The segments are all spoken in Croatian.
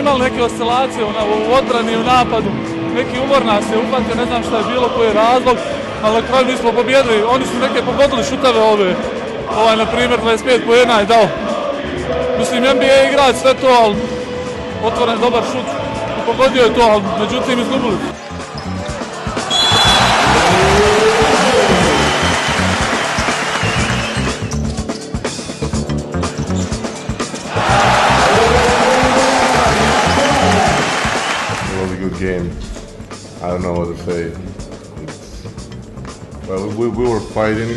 imali neke oscilacije u odbrani i u napadu. Neki umor nas je upatio, ne znam šta je bilo, koji je razlog, ali na kraju mi smo pobjedili. Oni su neke pogodili šuteve ove. Na primjer 25 poena je dao. Mislim, NBA igrač sve to, ali otvoren dobar šut. Pogodio je to, ali međutim izgubili. Good game. I don't know what to say. Well, we were fighting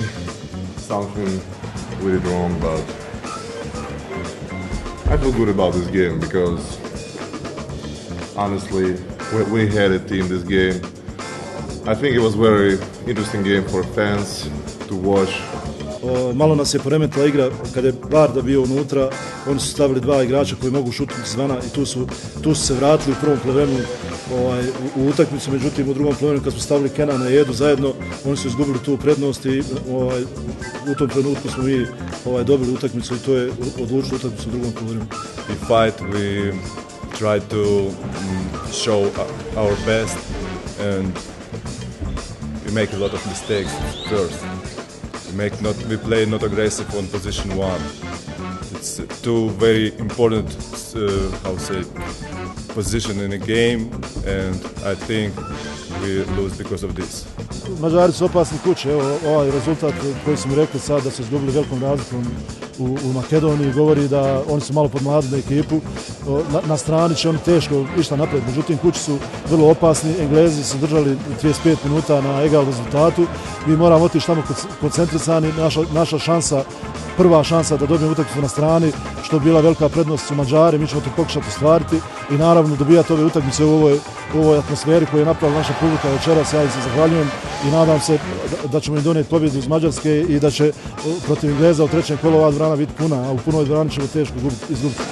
something we did wrong, but I feel good about this game because honestly, we had a team this game. I think it was very interesting game for fans to watch. Malo nas je poremetila igra kad je Varda bio unutra, oni su stavili dva igrača koji mogu šutiti zvana i tu su se vratili u prvom polovinu u utakmicu, međutim u drugom polovinu kad smo stavili Kenana i Edu zajedno, oni su izgubili tu prednost i u tom trenutku smo mi dobili utakmicu i to je odlučilo utakmicu u drugom polovinu. We fight, we try to show our best and we make a lot of mistakes first. We play not aggressive on position one. It's two very important, position in a game, and I think we lose because of this. Mađari su opasni kuće, evo ovaj rezultat koji smo rekli sad da su izgubili velikom razlikom u Makedoniji govori da oni su malo podmladili ekipu, na strani će oni teško išta napred, međutim kući su vrlo opasni, Englezi su držali 35 minuta na egal rezultatu, mi moramo otići tamo koncentrisani, naša šansa, prva šansa da dobijemo utakmicu na strani, što je bila velika prednost su Mađari, mi ćemo to pokušati ostvariti i naravno dobijati ove utakmice u ovoj atmosferi koju je napravila naša publika večeras. Ja im se zahvaljujem i nadam se da ćemo im donijeti pobjedu iz Mađarske i da će protiv Engleza u trećem kolu ova dvorana biti puna, a u punoj dvorani ćemo teško izgubiti.